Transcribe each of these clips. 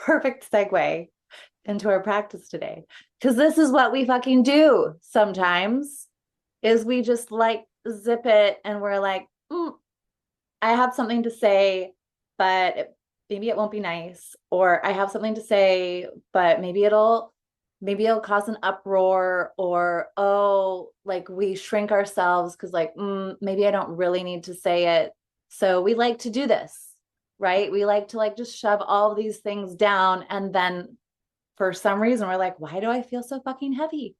perfect segue into our practice today. Because this is what we fucking do sometimes is we just like zip it and we're like, I have something to say, but maybe it won't be nice. Or I have something to say, but maybe it'll cause an uproar. Or, oh, like we shrink ourselves because like, maybe I don't really need to say it. So we like to do this, right? We like to like just shove all of these things down. And then for some reason, we're like, why do I feel so fucking heavy?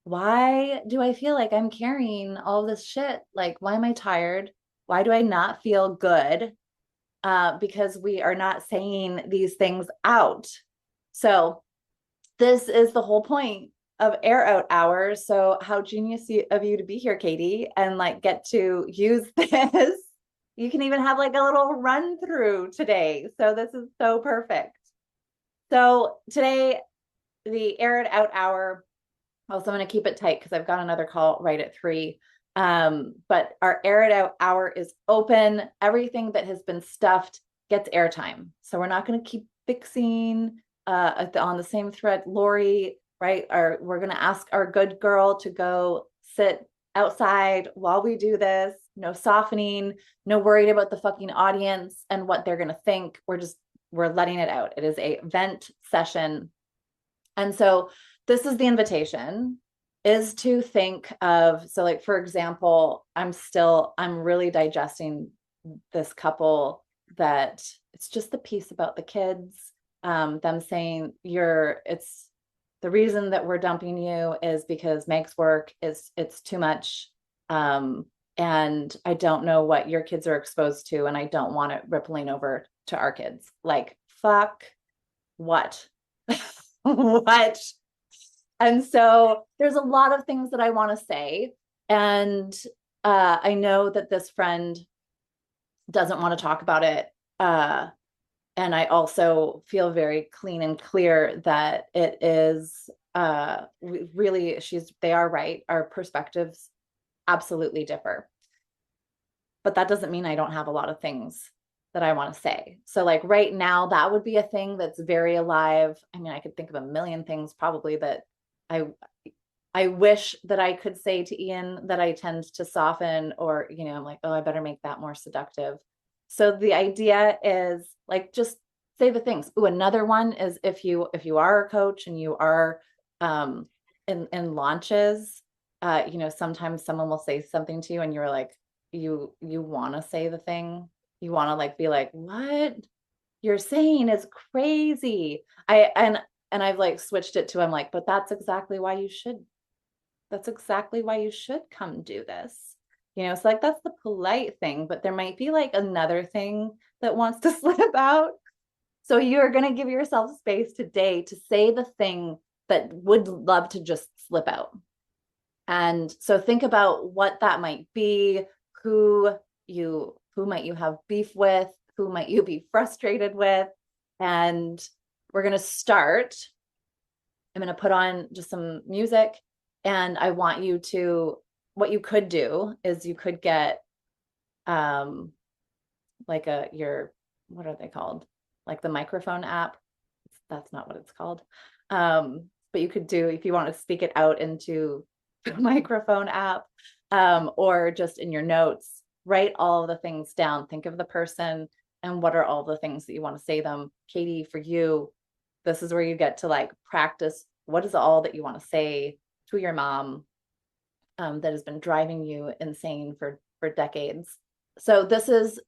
Why do I feel like I'm carrying all this shit? Like, why am I tired? Why do I not feel good? Because we are not saying these things out. So, this is the whole point of air out hours. So, how genius of you to be here, Katie, and like get to use this. You can even have like a little run through today. So, this is so perfect. So, today, the air it out hour. Also, I'm going to keep it tight because I've got another call right at 3. But our air it out hour is open. Everything that has been stuffed gets airtime. So we're not going to keep fixing on the same thread. Lori, right? We're going to ask our good girl to go sit outside while we do this. No softening, no worried about the fucking audience and what they're going to think. We're letting it out. It is a vent session. And so this is the invitation is to think of, so like, for example, I'm really digesting this couple that it's just the piece about the kids, them saying it's the reason that we're dumping you is because Meg's work it's too much. And I don't know what your kids are exposed to, and I don't want it rippling over to our kids. Like, fuck what? What? And so there's a lot of things that I want to say. And I know that this friend doesn't want to talk about it. And I also feel very clean and clear that it is really, they are right. Our perspectives absolutely differ. But that doesn't mean I don't have a lot of things that I want to say. So like right now, that would be a thing that's very alive. I mean, I could think of a million things probably that I wish that I could say to Ian that I tend to soften, or, I'm like, oh, I better make that more seductive. So the idea is like, just say the things. Ooh, another one is if you are a coach and you are in launches, sometimes someone will say something to you and you're like, you want to say the thing. You want to like be like, what you're saying is crazy. And I've like switched it to, I'm like, but that's exactly why you should come do this. It's like, that's the polite thing, but there might be like another thing that wants to slip out. So you're going to give yourself space today to say the thing that would love to just slip out. And so think about what that might be, who might you have beef with, who might you be frustrated with. And we're going to start. I'm going to put on just some music, and I want you to, what you could do is you could get like what are they called? Like the microphone app. That's not what it's called. But you could do, if you want to speak it out into the microphone app, or just in your notes, write all of the things down. Think of the person and what are all the things that you want to say them. Katie, for you, this is where you get to like practice what is all that you want to say to your mom that has been driving you insane for decades. So this is,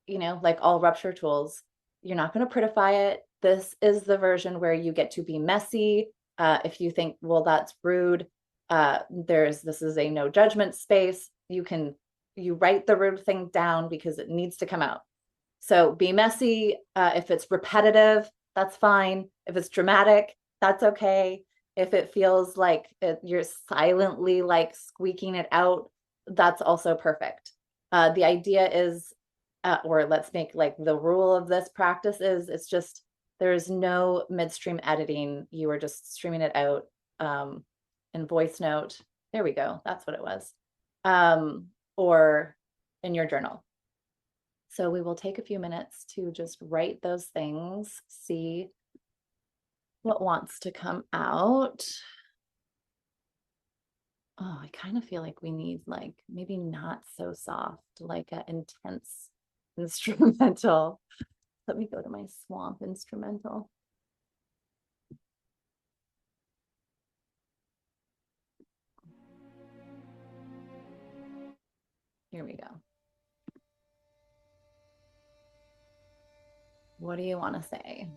like all rupture tools, you're not going to prettify it. This is the version where you get to be messy. If you think, well, that's rude, this is a no judgment space. You write the rude thing down because it needs to come out. So be messy. If it's repetitive, that's fine. If it's dramatic, that's okay. If it feels like you're silently like squeaking it out, that's also perfect. The idea is, or let's make like the rule of this practice is, it's just, there's no midstream editing. You are just streaming it out in voice note. There we go. That's what it was. Or in your journal. So we will take a few minutes to just write those things, see what wants to come out. Oh, I kind of feel like we need like maybe not so soft, like an intense instrumental. Let me go to my swamp instrumental. Here we go. What do you want to say?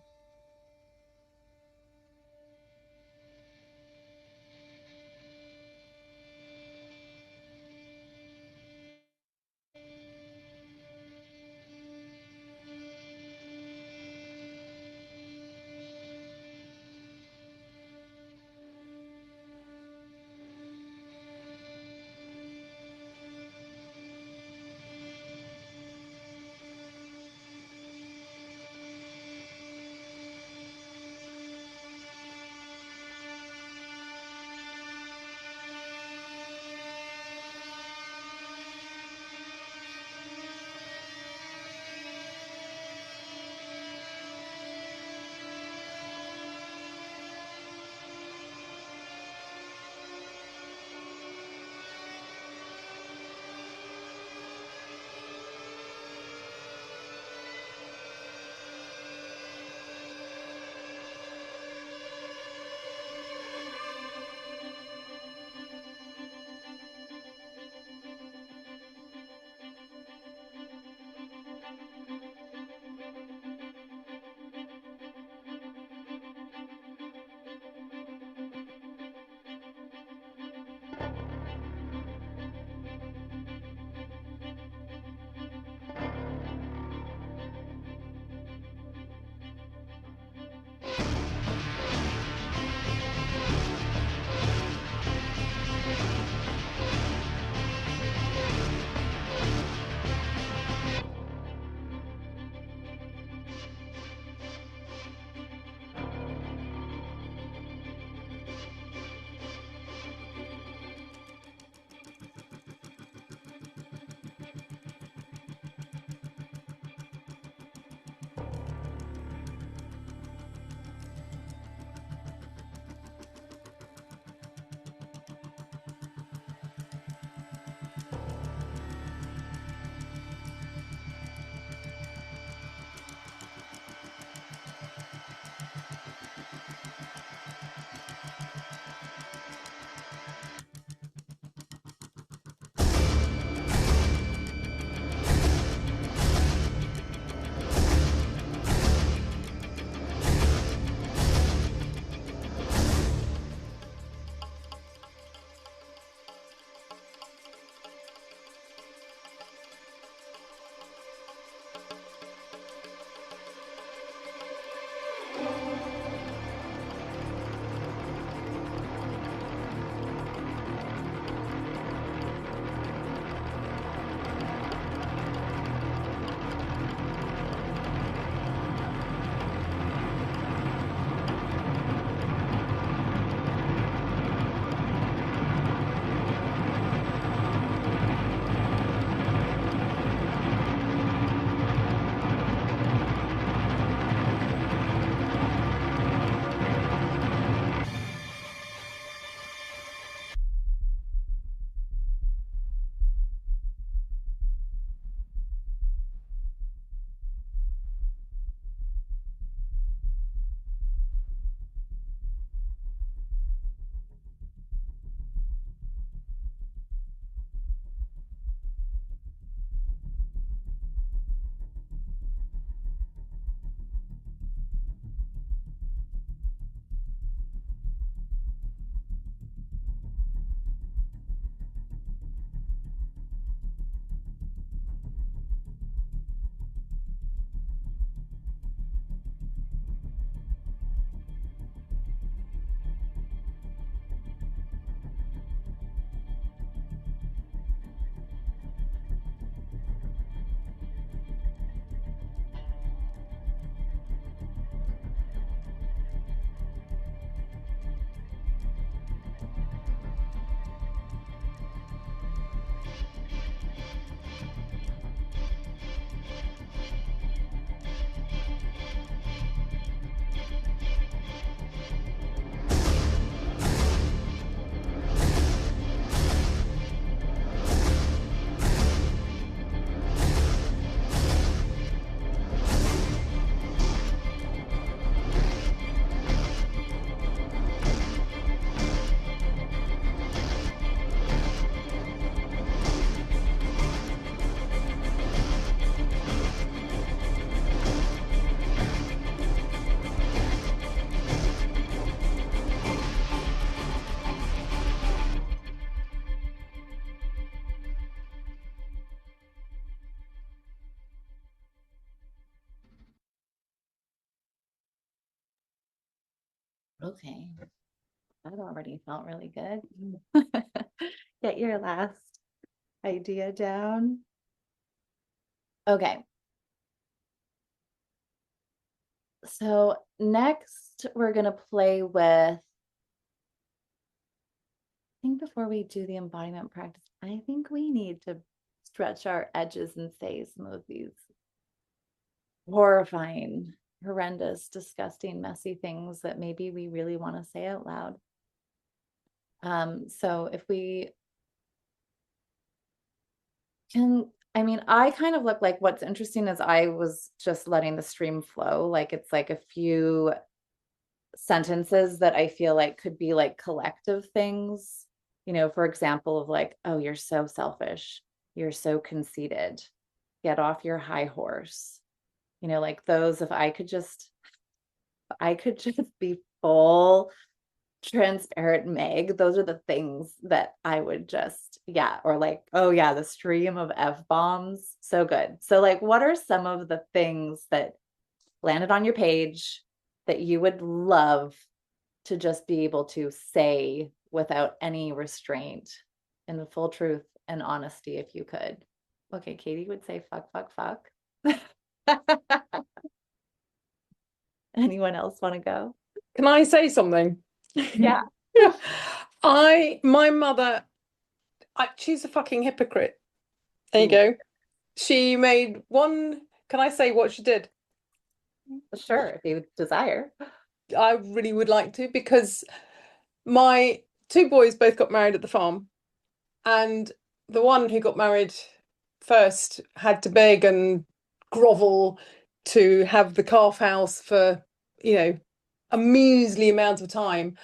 Okay. That already felt really good. Get your last idea down. Okay. So next we're going to play with, I think before we do the embodiment practice, I think we need to stretch our edges and say some of these horrifying, horrendous, disgusting, messy things that maybe we really want to say out loud. So if we can, I mean, I kind of look like, what's interesting is I was just letting the stream flow. Like it's like a few sentences that I feel like could be like collective things, for example, of like, oh, you're so selfish, you're so conceited, get off your high horse, like those. If I could just be full transparent Meg, those are the things that I would just, yeah, or like, oh yeah, the stream of F-bombs, so good. So like, what are some of the things that landed on your page that you would love to just be able to say without any restraint, in the full truth and honesty, if you could? Okay, Katie would say fuck, fuck, fuck. Anyone else want to go? Can I say something? Yeah. My mother, she's a fucking hypocrite. There you go. She made one, can I say what she did? Sure, if you desire. I really would like to, because my two boys both got married at the farm, and the one who got married first had to beg and grovel to have the calf house for, a measly amount of time.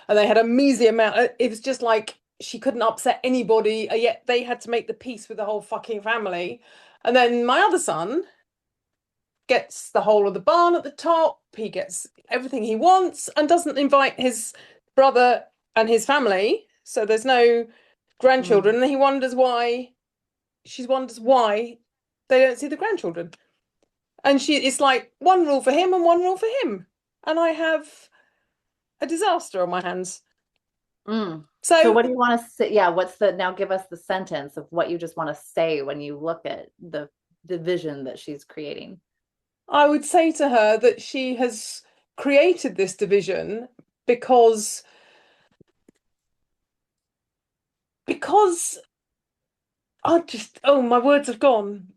And they had a measly amount. It was just like she couldn't upset anybody, yet they had to make the peace with the whole fucking family. And then my other son gets the whole of the barn at the top. He gets everything he wants and doesn't invite his brother and his family. So there's no grandchildren. And he wonders why, she wonders why they don't see the grandchildren. And it's like one rule for him and one rule for him. And I have a disaster on my hands. So what do you want to say? Yeah, now give us the sentence of what you just want to say when you look at the vision that she's creating. I would say to her that she has created this division because my words have gone.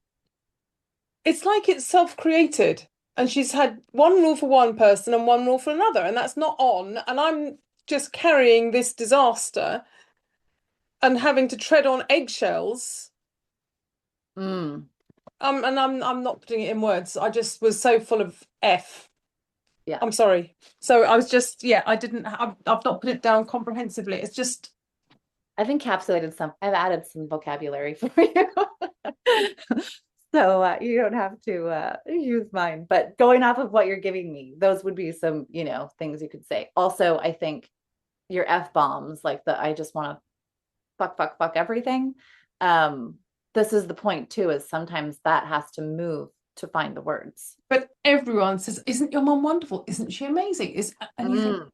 It's like it's self-created, and she's had one rule for one person and one rule for another, and that's not on. And I'm just carrying this disaster and having to tread on eggshells. And I'm not putting it in words. I just was so full of F. Yeah. I'm sorry. So I was just, I've not put it down comprehensively. It's just, I've encapsulated I've added some vocabulary for you. So you don't have to use mine, but going off of what you're giving me, those would be some, things you could say. Also, I think your F-bombs, like I just want to fuck, fuck, fuck everything. This is the point too, is sometimes that has to move to find the words. But everyone says, isn't your mom wonderful? Isn't she amazing? And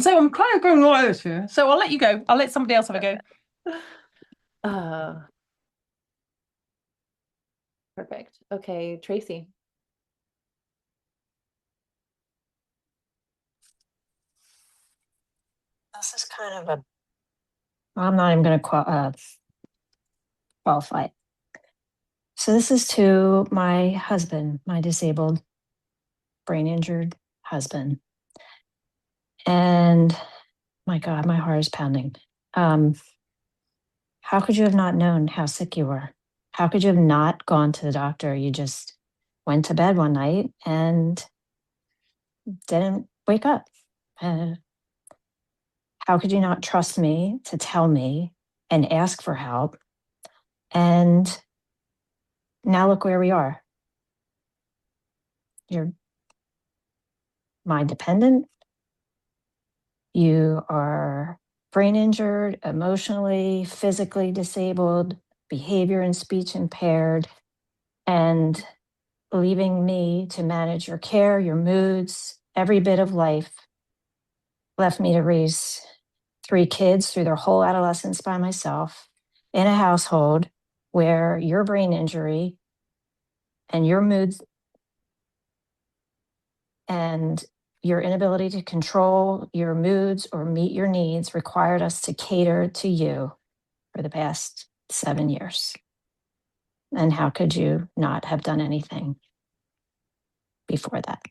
so I'm kind of going like this here. So I'll let you go. I'll let somebody else have a go. Perfect. Okay, Tracy. This is kind of I'm not even going to qualify. So this is to my husband, my disabled, brain injured husband. And my God, my heart is pounding. How could you have not known how sick you were? How could you have not gone to the doctor? You just went to bed one night and didn't wake up. How could you not trust me to tell me and ask for help? And now look where we are. You're my dependent. You are brain injured, emotionally, physically disabled, behavior and speech impaired, and leaving me to manage your care, your moods, every bit of life, left me to raise 3 kids through their whole adolescence by myself in a household where your brain injury and your moods and your inability to control your moods or meet your needs required us to cater to you for the past 7 years. And how could you not have done anything before that?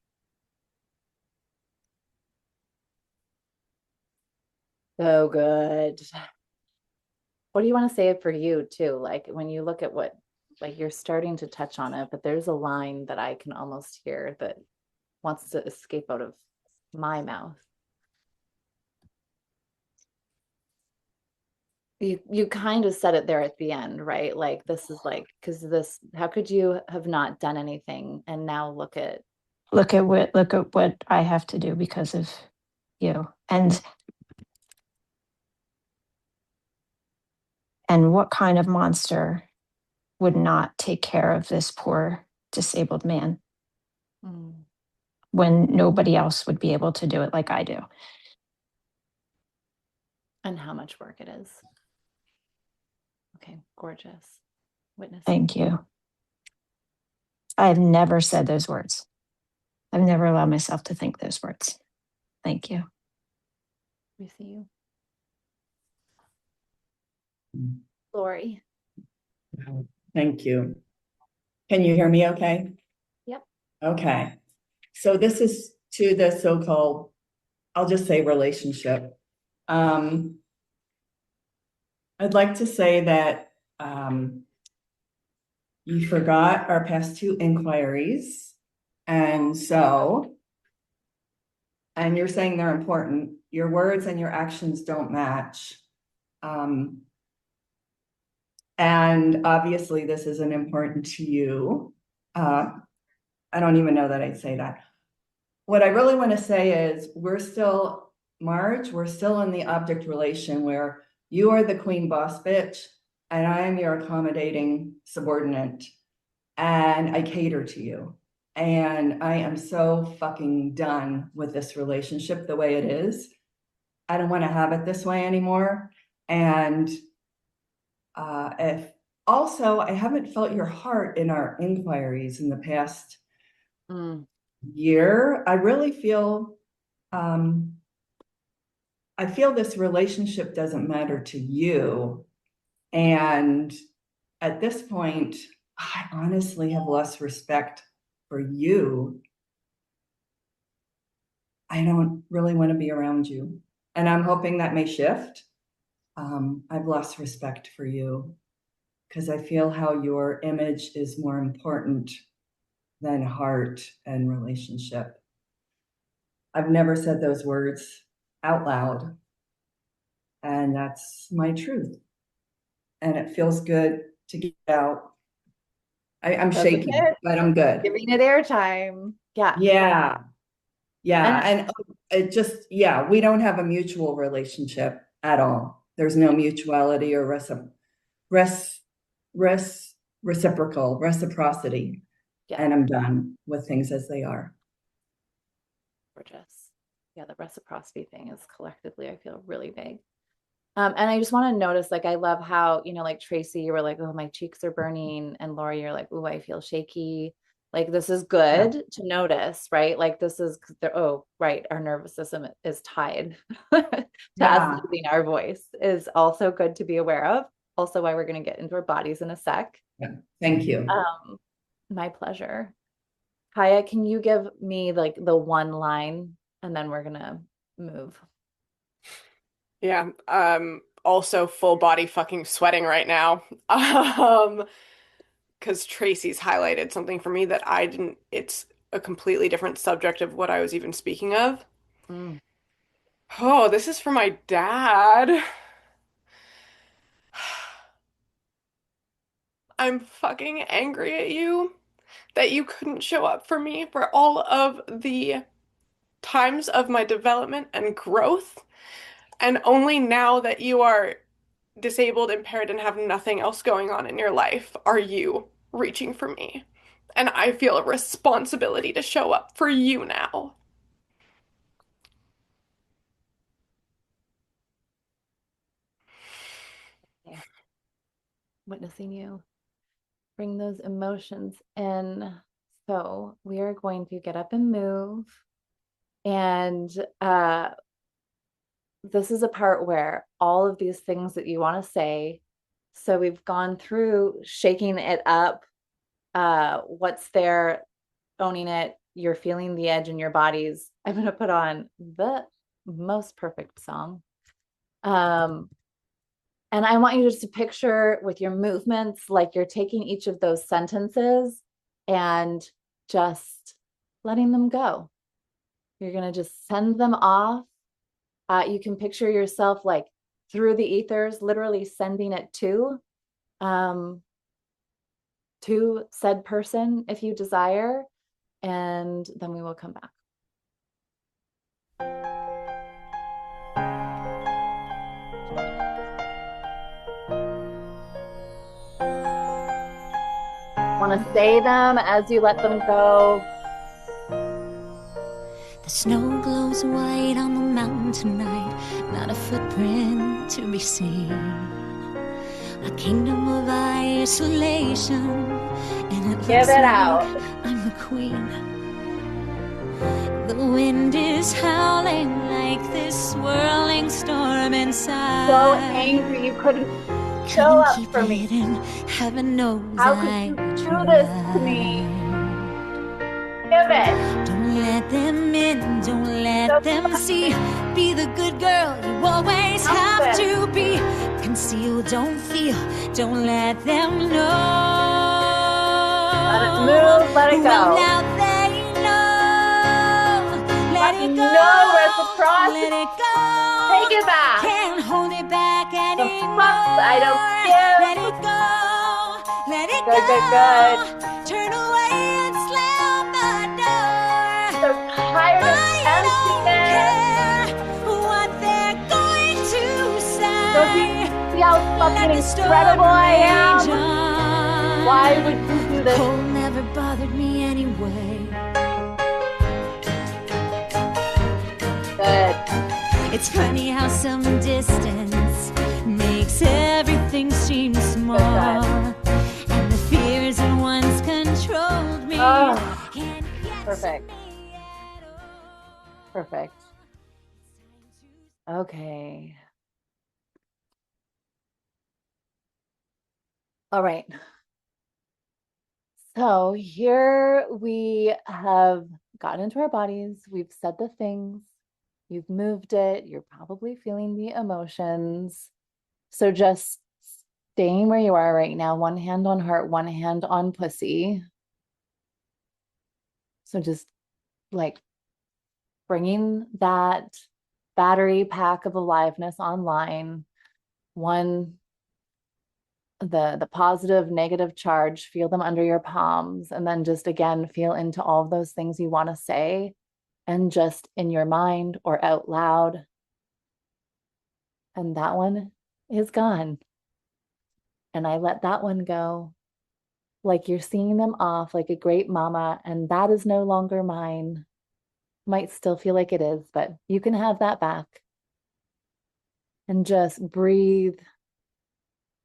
So good. What do you want to say for you too? Like when you look at what, like you're starting to touch on it, but there's a line that I can almost hear that wants to escape out of my mouth. You kind of said it there at the end, right? Like this is like, because this, how could you have not done anything? And now Look at what I have to do because of you. And what kind of monster would not take care of this poor disabled man mm, when nobody else would be able to do it like I do? and how much work it is. Okay, gorgeous. Witnessing. Thank you. I've never said those words. I've never allowed myself to think those words. Thank you. We see you. Lori. Thank you. Can you hear me okay? Yep. Okay. So this is to the so-called, I'll just say relationship. I'd like to say that you forgot our past 2 inquiries. And you're saying they're important. Your words and your actions don't match. And obviously this isn't important to you. I don't even know that I'd say that. What I really want to say is we're still, Marge, we're still in the object relation where you are the queen boss bitch and I am your accommodating subordinate and I cater to you. And I am so fucking done with this relationship the way it is. I don't want to have it this way anymore. And if also, I haven't felt your heart in our inquiries in the past year. I really feel, I feel this relationship doesn't matter to you. And at this point, I honestly have less respect for you. I don't really want to be around you. And I'm hoping that may shift. I've lost respect for you because I feel how your image is more important than heart and relationship. I've never said those words out loud, and that's my truth. And it feels good to get out. I'm That's shaking, it. but I'm good. Giving it airtime. Yeah. Yeah. Yeah. And And it just, yeah, we don't have a mutual relationship at all. There's no mutuality or reciprocal reciprocity. yeah, And I'm done with things as they are. gorgeous. Yeah, the reciprocity thing is collectively, I feel really big. And I just want to notice, like, I love how, like Tracy, you were like, oh, my cheeks are burning. And Laura, you're like, oh, I feel shaky. Like, this is Yeah. good to notice, right? Like, this is, oh, right. Our nervous system is tied to us Yeah. losing our voice is also good to be aware of. Also, why we're going to get into our bodies in a sec. Yeah. Thank you. My pleasure. Kaya, can you give me like the one line and then we're going to move? Yeah, also full body fucking sweating right now. Because Tracy's highlighted something for me that I didn't, it's a completely different subject of what I was even speaking of. Mm. Oh, this is for my dad. I'm fucking angry at you that you couldn't show up for me for all of the times of my development and growth. And only now that you are disabled, impaired, and have nothing else going on in your life are you reaching for me. And I feel a responsibility to show up for you now. witnessing you bring those emotions in. So we are going to get up and move. And this is a part where all of these things that you want to say. So we've gone through shaking it up, what's there, owning it. You're feeling the edge in your bodies. I'm going to put on the most perfect song. And I want you just to picture with your movements, like you're taking each of those sentences and just letting them go. You're going to just send them off. You can picture yourself like through the ethers, literally sending it to said person if you desire. And then we will come back. Want to say them as you let them go. The snow glows white on the mountain tonight, not a footprint to be seen. A kingdom of isolation, and it looks Give it like out. I'm the queen. The wind is howling like this swirling storm inside. So angry you couldn't show Couldn't up keep for me. it in, heaven knows How could I you do tried. this to me? Give it. Don't let them in, don't let them see. Be the good girl you always have to be. Conceal, don't feel, don't let them know. Let it move, let it Well, go. now they know. Let it go. No reciprocity. Let it go. Take it back. Can't hold it back The anymore. fucks I don't give. Let it go. Let it Good, go. good, good. Turn away and slam the door. So tired of I don't emptiness. care what they're going to Don't you say. see how Let fucking the storm incredible I rage am? on. Why would you do this? Cold never bothered me anyway. Good. It's funny how some distance makes everything seem small. And the fears that once controlled me Oh, can't get perfect. to me at all. Perfect. Okay. All right. So here we have gotten into our bodies. We've said the things. You've moved it. You're probably feeling the emotions. So just staying where you are right now, one hand on heart, one hand on pussy. So just like bringing that battery pack of aliveness online. One, the positive, negative charge, feel them under your palms, and then just again feel into all of those things you want to say, and just in your mind or out loud. And that one is gone. And I let that one go. Like you're seeing them off like a great mama, and that is no longer mine. Might still feel like it is, but you can have that back. And just breathe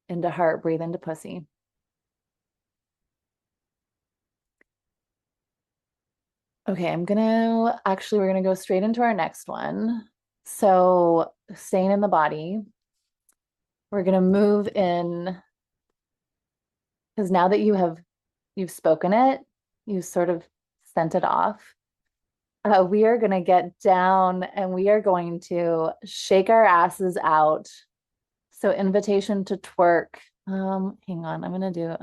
into heart, breathe into pussy. Okay, we're gonna go straight into our next one. So staying in the body, we're gonna move in, because now that you've spoken it, you sort of sent it off. We are gonna get down and we are going to shake our asses out. So invitation to twerk. Hang on, I'm gonna do,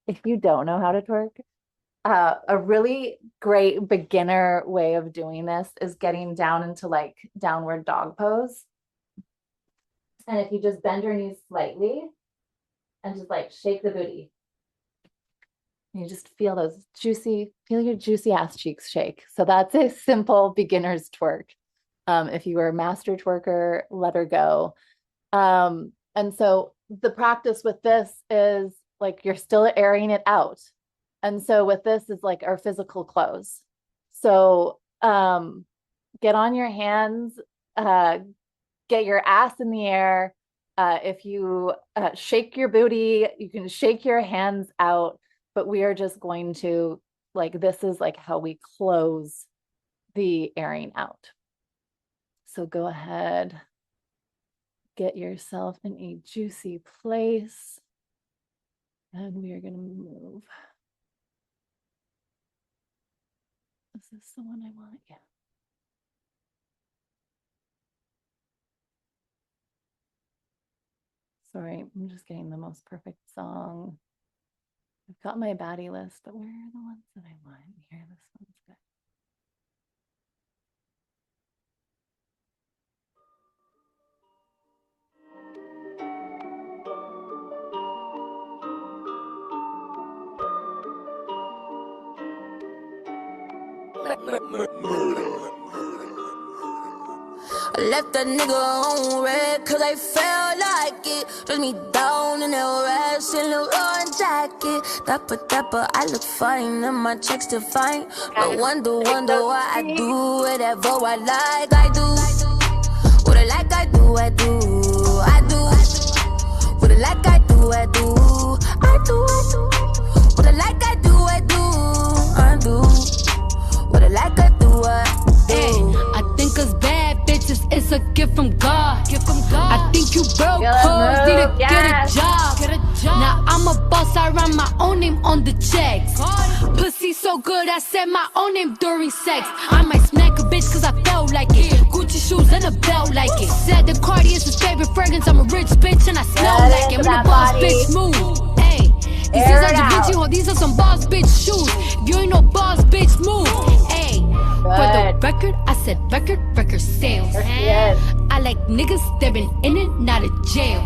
if you don't know how to twerk, a really great beginner way of doing this is getting down into like downward dog pose. And if you just bend your knees slightly and just like shake the booty, you just feel your juicy ass cheeks shake. So that's a simple beginner's twerk. If you are a master twerker, let her go. And so the practice with this is like you're still airing it out. And so with this is like our physical clothes. So get on your hands, get your ass in the air, If you shake your booty, you can shake your hands out, but we are just going to, like, this is like how we close the airing out. So go ahead, get yourself in a juicy place, and we are going to move. Is this the one I want? Yeah. Sorry, I'm just getting the most perfect song. I've got my baddie list, but where are the ones that I want? Here, this one's good. I left that nigga on red cause I felt like it. Dress me down in that rash and the orange jacket. Dapper, I look fine and my checks still fine. But wonder why I do whatever I like. I do what I like, I do. What I like, I do. What I like, I do. What I like, I do. Hey, I think us bad bitches, it's a gift from God. I think you broke hoes need to get a job. Now I'm a boss, I write my own name on the checks. Pussy so good, I said my own name during sex. I might smack a bitch cause I felt like it. Gucci shoes and a belt like it. Said the Cardi is his favorite fragrance. I'm a rich bitch and I smell like it. When the boss bitch move, hey. These are Da Vinci, these are some boss bitch shoes. If you ain't no boss bitch move, hey. For the record, I said record sales. I like niggas that been in and out of jail.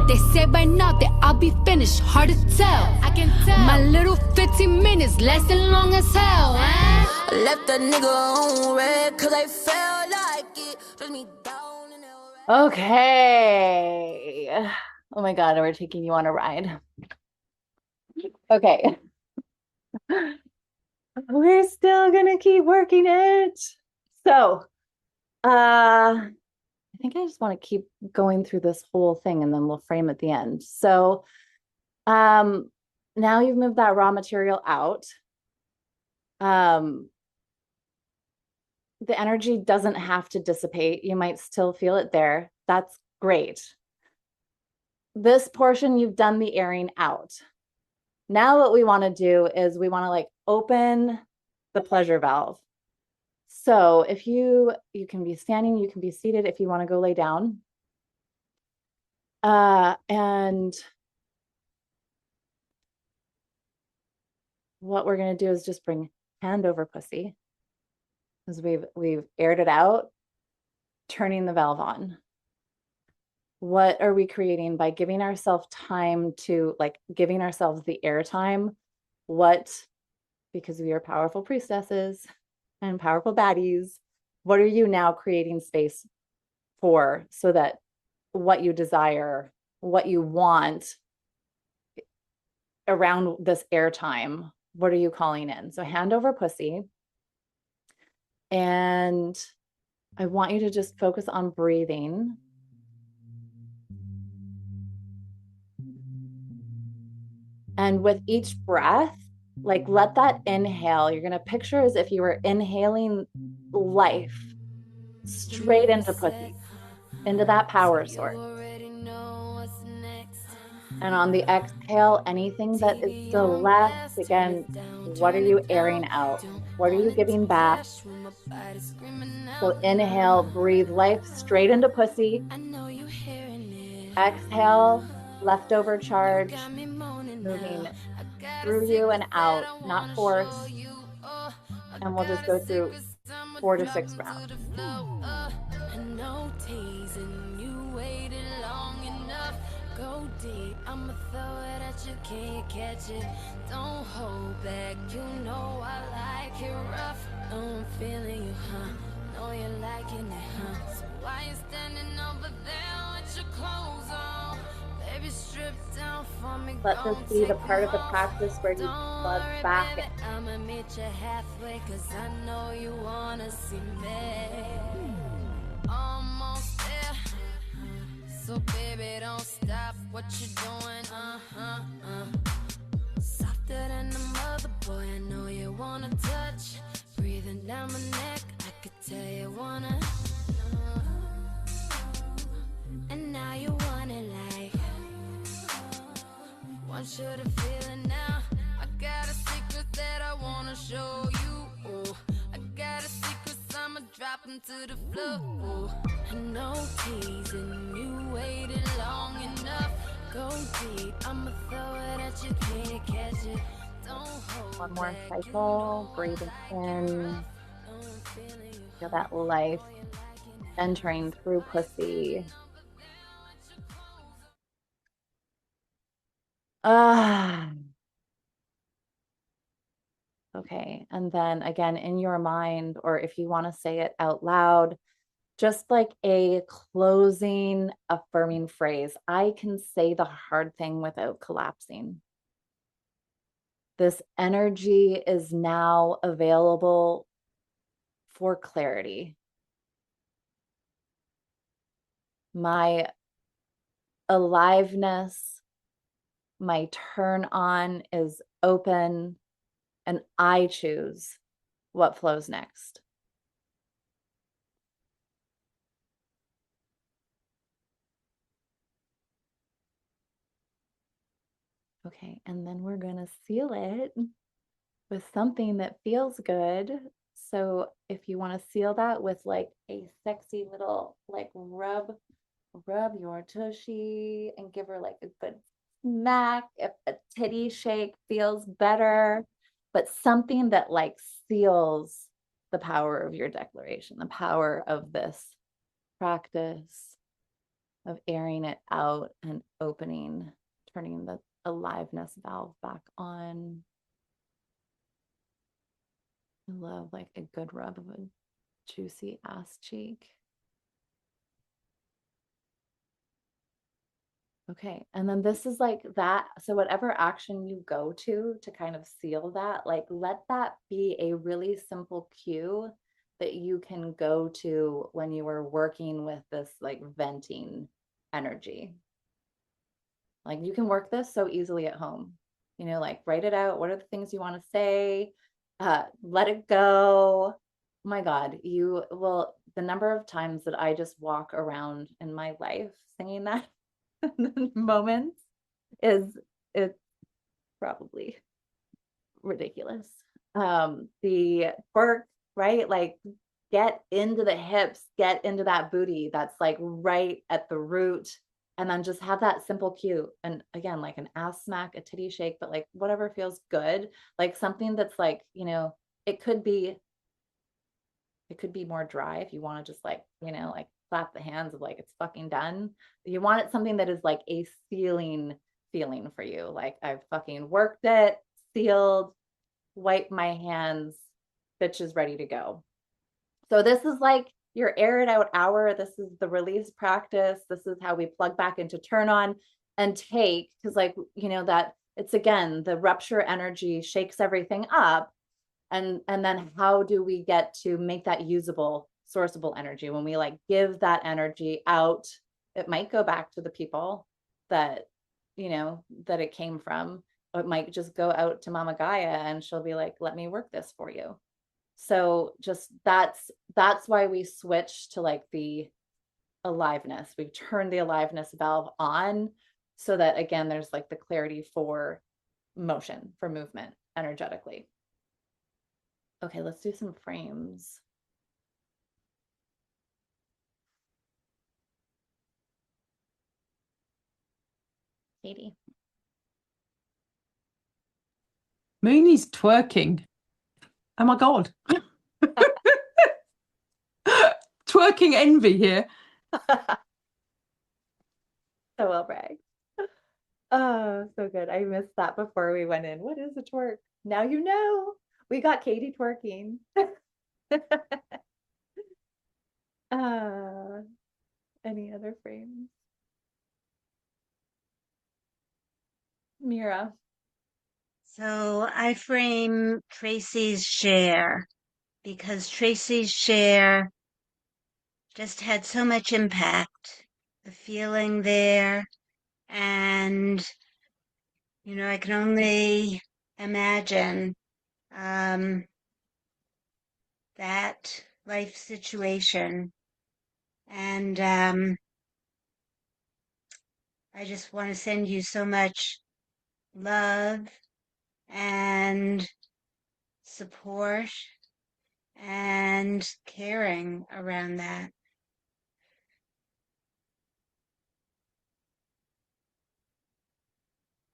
They say by now that I'll be finished, hard to tell. I can tell. My little 15 minutes lasting long as hell. I left that nigga on red cause I felt like it. Dress me down in that. Okay. Oh my God, we're taking you on a ride. Okay. We're still gonna keep working it. So, I think I just want to keep going through this whole thing and then we'll frame at the end. So, now you've moved that raw material out. The energy doesn't have to dissipate. You might still feel it there. That's great. This portion, you've done the airing out. Now what we want to do is we want to like open the pleasure valve. So if you can be standing, you can be seated if you want to go lay down. And what we're going to do is just bring hand over pussy, because we've aired it out, turning the valve on. What are we creating by giving ourselves time to, like, giving ourselves the air time? Because we are powerful priestesses and powerful baddies, what are you now creating space for, so that what you desire, what you want around this airtime, what are you calling in? So hand over pussy. And I want you to just focus on breathing. And with each breath, like, let that inhale, you're going to picture as if you were inhaling life straight into pussy, into that power source. And on the exhale, anything that is still left, again, what are you airing out? What are you giving back? So inhale, breathe life straight into pussy. Exhale, leftover charge, moving through you and out, not forced. And we'll just go through 4 to 6 rounds. Go deep, I'ma throw it at you, can't catch it. Don't hold back, you know I like it rough. I'm feeling you, huh? Know you're liking it, huh? So why you standing over there with your clothes on? Baby, strip down for me. Let this be the part of the practice where you plug back in. I'ma meet you halfway, cause I know you wanna see me. Almost there. So baby, don't stop what you're doing. Softer than a mother, boy, I know you wanna touch. Breathing down my neck, I could tell you wanna. And now you want it like. Want you to feel it now. I got a secret that I wanna show you. Oh, I got a secret, I'ma drop them to the floor. Oh, I know teasing you waited long enough. Go deep, I'ma throw it at you, can't catch it. Don't hold One more back, you cycle, know I breathing like it in, rough. No, I'm feeling you feel that life boy, you like it now. entering through pussy. Ah. Okay, and then again in your mind, or if you want to say it out loud, just like a closing affirming phrase. I can say the hard thing without collapsing. This energy is now available for clarity. My aliveness, my turn on is open, and I choose what flows next. Okay, and then we're going to seal it with something that feels good. So if you want to seal that with like a sexy little like rub your tushy and give her like a good smack. If a titty shake feels better, but something that like seals the power of your declaration, the power of this practice of airing it out and opening, turning the aliveness valve back on. I love like a good rub of a juicy ass cheek. Okay, and then this is like that. So whatever action you go to kind of seal that, like let that be a really simple cue that you can go to when you are working with this like venting energy. Like you can work this so easily at home. You know, like write it out. What are the things you want to say? Let it go. Oh my God, you will, the number of times that I just walk around in my life singing that moments is it's probably ridiculous. The work, right? Like get into the hips, get into that booty that's like right at the root, and then just have that simple cue. And again, like an ass smack, a titty shake, but like whatever feels good, like something that's like, you know, it could be more dry if you want to just like, you know, like clap the hands of like it's fucking done. You want it something that is like a sealing feeling for you. Like I've fucking worked it, sealed, wipe my hands, bitch is ready to go. So this is like your air it out hour. This is the release practice. This is how we plug back into turn on and take, because like, you know, that it's again, the rupture energy shakes everything up. And then how do we get to make that usable, sourceable energy? When we like give that energy out, it might go back to the people that, you know, that it came from. Or it might just go out to Mama Gaia and she'll be like, let me work this for you. So just that's why we switch to like the aliveness. We turn the aliveness valve on so that again, there's like the clarity for motion, for movement energetically. Okay, let's do some frames. Katie. Mooney's twerking. Oh my God. Twerking envy here. So well bragged. Oh, so good. I missed that before we went in. What is a twerk? Now you know. We got Katie twerking. Any other frames? Mira. So I frame Tracy's share because Tracy's share just had so much impact. the feeling there. And, I can only imagine that life situation. And I just want to send you so much love and support and caring around that.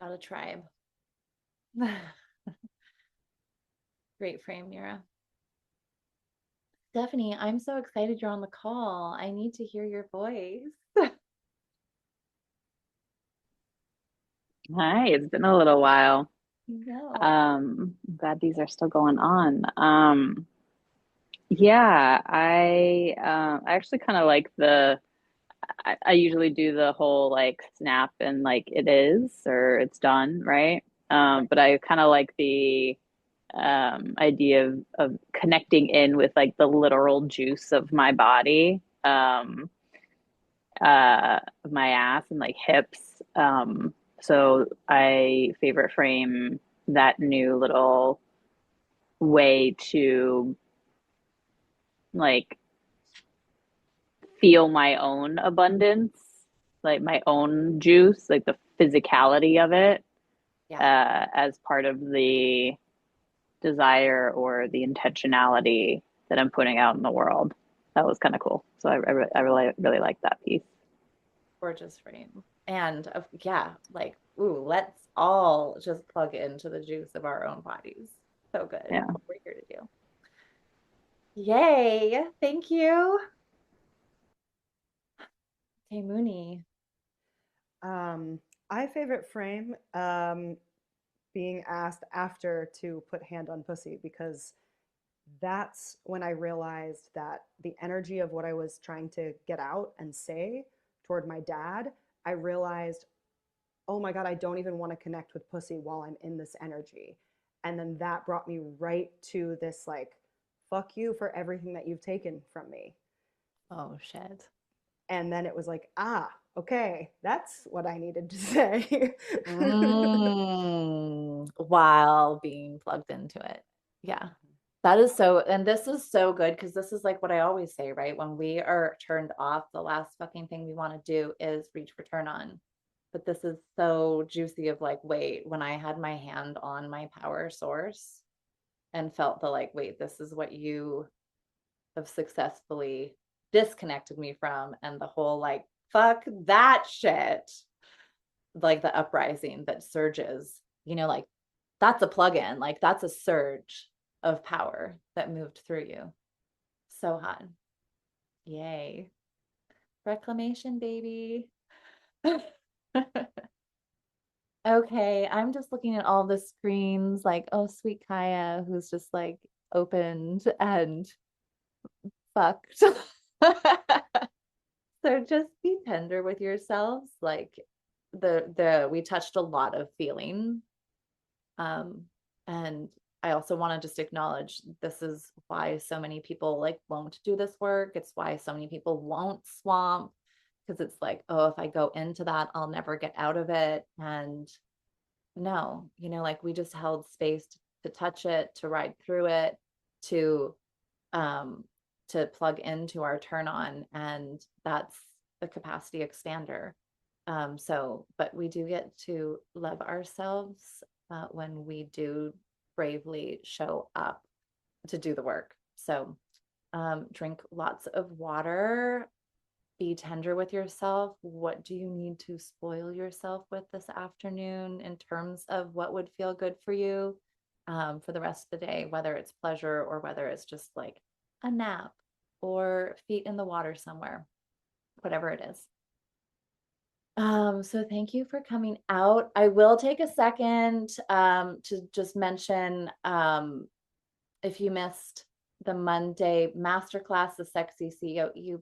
Got a tribe. Great frame, Mira. Stephanie, I'm so excited you're on the call. I need to hear your voice. Hi, it's been a little while. No. I'm glad these are still going on. Yeah, I actually kind of like I usually do the whole like snap and like it is or it's done, right? But I kind of like the idea of connecting in with like the literal juice of my body, of my ass and like hips. So I favorite frame that new little way to like feel my own abundance, like my own juice, like the physicality of it, Yeah. as part of the desire or the intentionality that I'm putting out in the world. That was kind of cool. So I really like that piece. Gorgeous frame. And yeah, like, ooh, let's all just plug into the juice of our own bodies. So good. Yeah. What we're here to do. Yay. Thank you. Okay, Mooney. I favorite frame being asked after to put hand on pussy because that's when I realized that the energy of what I was trying to get out and say toward my dad, I realized, oh my God, I don't even want to connect with pussy while I'm in this energy. And then that brought me right to this like, fuck you for everything that you've taken from me. Oh, shit. And then it was like, okay, that's what I needed to say. While being plugged into it. Yeah. That is so, and this is so good because this is like what I always say, right? When we are turned off, the last fucking thing we want to do is reach for turn on. But this is so juicy of like, wait, when I had my hand on my power source and felt the like, wait, this is what you have successfully disconnected me from, and the whole like, fuck that shit, like the uprising that surges, like that's a plug-in, like that's a surge of power that moved through you. So hot. Yay. Reclamation, baby. Okay, I'm just looking at all the screens like, oh, sweet Kaya, who's just like opened and fucked. So just be tender with yourselves. Like we touched a lot of feeling. And I also want to just acknowledge this is why so many people like won't do this work. It's why so many people won't swamp, because it's like, oh, if I go into that, I'll never get out of it. And no, like we just held space to touch it, to ride through it, to um to plug into our turn on, and that's the capacity expander. But we do get to love ourselves when we do bravely show up to do the work. So drink lots of water, be tender with yourself. What do you need to spoil yourself with this afternoon in terms of what would feel good for you for the rest of the day, whether it's pleasure or whether it's just like a nap or feet in the water somewhere, whatever it is. So thank you for coming out. I will take a second to just mention if you missed the Monday masterclass, the Sexy CEO, you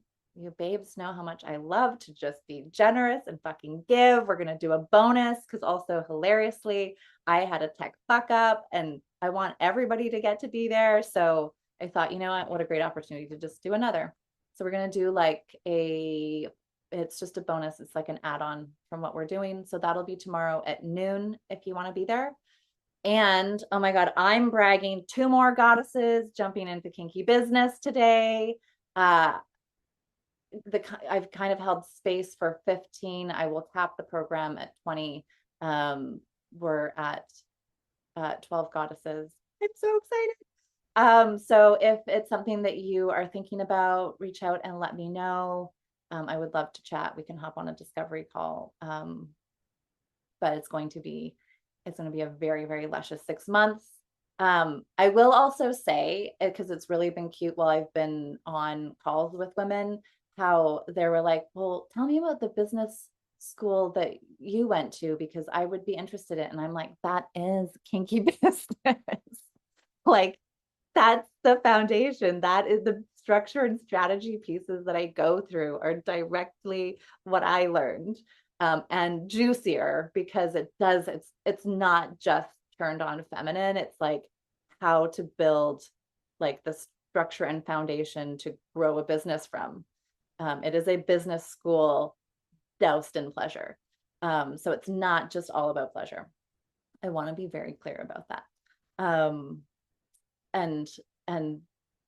babes know how much I love to just be generous and fucking give. We're gonna do a bonus because also hilariously, I had a tech fuck up and I want everybody to get to be there. So I thought, you know what a great opportunity to just do another. So we're gonna do like a it's just a bonus. It's like an add-on from what we're doing. So that'll be tomorrow at noon if you want to be there. And oh my God, I'm bragging, 2 more goddesses jumping into kinky business today. I've kind of held space for 15. I will cap the program at 20. We're at 12 goddesses. I'm so excited. So if it's something that you are thinking about, reach out and let me know. I would love to chat. We can hop on a discovery call. But it's going to be a very, very luscious 6 months. I will also say, because it's really been cute while I've been on calls with women, how they were like, well, tell me about the business school that you went to, because I would be interested in it. And I'm like, that is kinky business. Like, that's the foundation. That is the structure and strategy pieces that I go through are directly what I learned. And juicier, because it's not just turned on feminine. It's like how to build like the structure and foundation to grow a business from. It is a business school doused in pleasure. So it's not just all about pleasure. I want to be very clear about that. And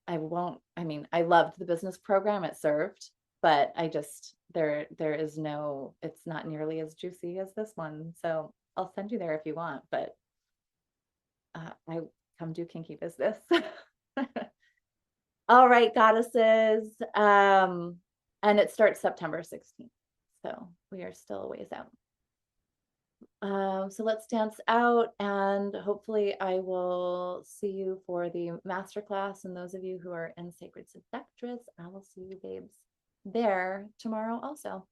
I loved the business program it served, but there is no, it's not nearly as juicy as this one. So I'll send you there if you want, but I come do kinky business. All right, goddesses. And it starts September 16th. So we are still a ways out. So let's dance out, and hopefully I will see you for the masterclass. And those of you who are in Sacred Seductress, I will see you babes there tomorrow also.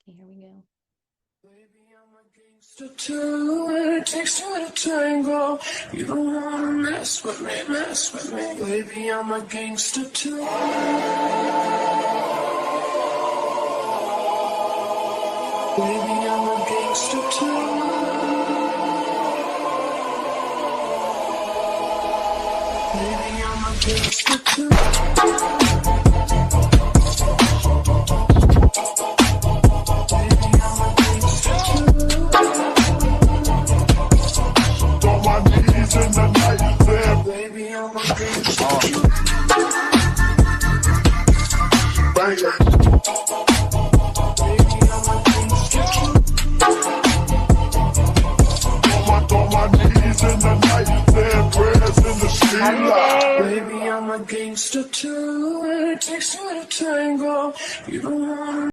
Okay, here we go. Baby, I'm a gangster too. It takes two to tango. You don't wanna mess with me, mess with me. Baby, I'm a gangster too. Baby, I'm a gangster too. Baby, I'm a gangster too. In the night, there, baby, I'm a gangster. Bang it. Baby, I'm a gangster. On my knees in the night, there, prayers in the street. Baby, I'm a gangster too. It takes two to tango. You don't wanna